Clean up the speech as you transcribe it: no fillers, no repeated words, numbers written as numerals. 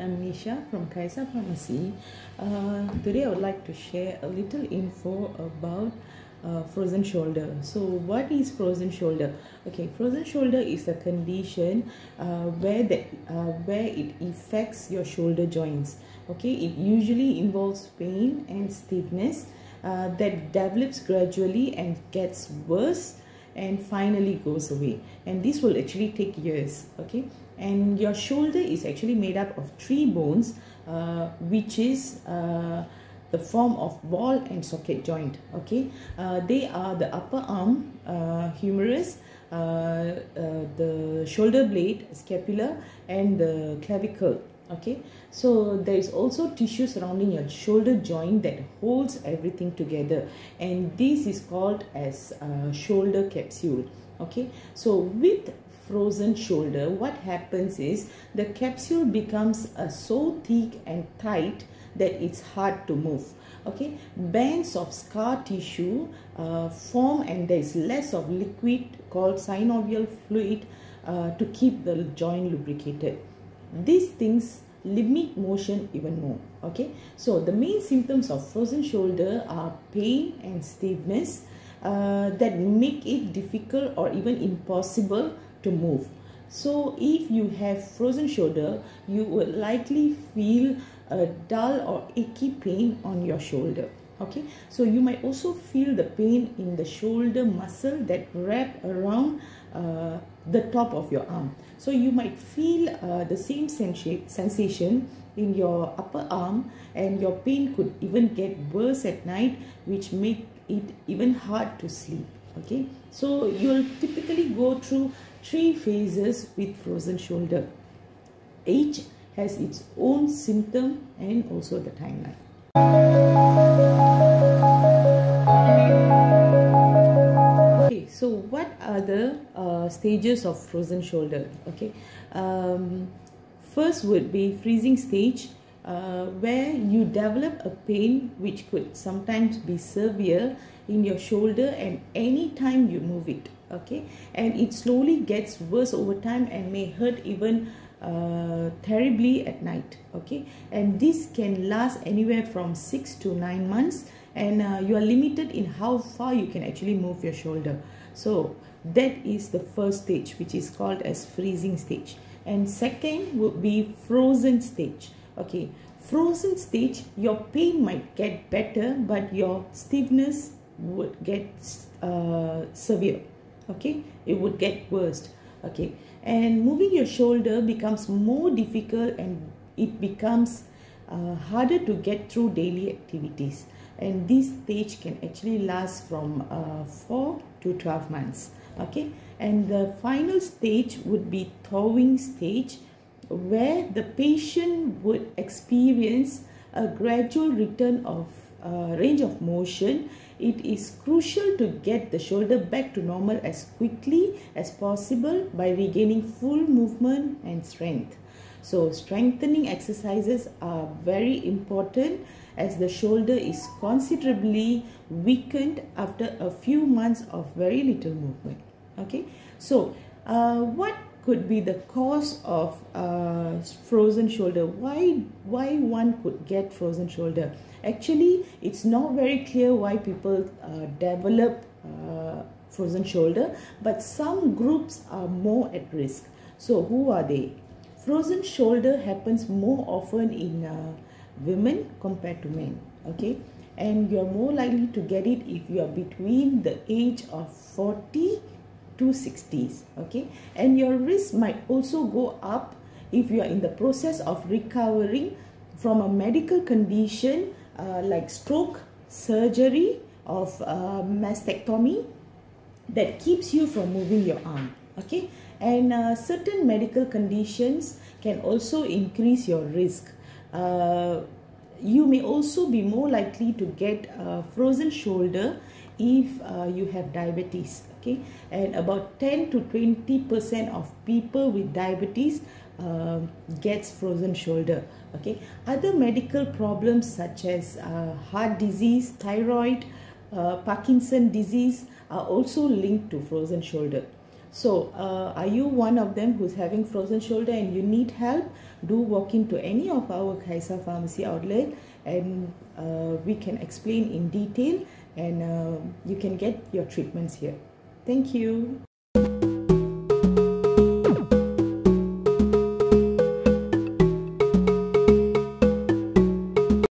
I'm Nisha from Kaisa Pharmacy. Today I would like to share a little info about frozen shoulder. So what is frozen shoulder? Okay, frozen shoulder is a condition where it affects your shoulder joints. Okay, it usually involves pain and stiffness that develops gradually and gets worse and finally goes away, and this will actually take years. Okay, and your shoulder is actually made up of three bones, which is the form of ball and socket joint. Okay, they are the upper arm, humerus, the shoulder blade, scapula, and the clavicle. Okay, so there is also tissue surrounding your shoulder joint that holds everything together, and this is called as shoulder capsule. Okay, so with frozen shoulder, what happens is the capsule becomes so thick and tight that it's hard to move. Okay, bands of scar tissue form, and there is less of liquid called synovial fluid to keep the joint lubricated. These things limit motion even more. Okay, so the main symptoms of frozen shoulder are pain and stiffness that make it difficult or even impossible to move. So if you have frozen shoulder, you would likely feel a dull or achy pain on your shoulder. Okay, so you might also feel the pain in the shoulder muscle that wrap around the top of your arm. So you might feel the same sensation in your upper arm, and your pain could even get worse at night, which make it even hard to sleep. Okay, so you'll typically go through 3 phases with frozen shoulder. Each has its own symptom and also the timeline. Okay, so what are the stages of frozen shoulder? Okay, first would be freezing stage, where you develop a pain which could sometimes be severe in your shoulder and any time you move it. Okay, and it slowly gets worse over time and may hurt even terribly at night. Okay, and this can last anywhere from 6 to 9 months, and you are limited in how far you can actually move your shoulder. So that is the first stage, which is called as freezing stage. And second would be frozen stage. Okay, frozen stage, your pain might get better, but your stiffness would get severe. Okay, it would get worse. Okay, and moving your shoulder becomes more difficult, and it becomes harder to get through daily activities, and this stage can actually last from 4 to 12 months. Okay, and the final stage would be thawing stage, where the patient would experience a gradual return of range of motion. It is crucial to get the shoulder back to normal as quickly as possible by regaining full movement and strength. So strengthening exercises are very important, as the shoulder is considerably weakened after a few months of very little movement. Okay, so what could be the cause of frozen shoulder? Why one could get frozen shoulder? Actually, it's not very clear why people develop frozen shoulder, but some groups are more at risk. So who are they? Frozen shoulder happens more often in women compared to men. Okay, and you're more likely to get it if you are between the age of 40 to 60s. Okay, and your risk might also go up if you are in the process of recovering from a medical condition like stroke, surgery of mastectomy that keeps you from moving your arm. Okay, and certain medical conditions can also increase your risk. You may also be more likely to get frozen shoulder if you have diabetes. Okay, and about 10 to 20% of people with diabetes gets frozen shoulder. Okay, other medical problems such as heart disease, thyroid, Parkinson disease are also linked to frozen shoulder. So are you one of them who's having frozen shoulder and you need help? Do walk into any of our Kaiser Pharmacy outlet, and we can explain in detail, and you can get your treatments here. Thank you.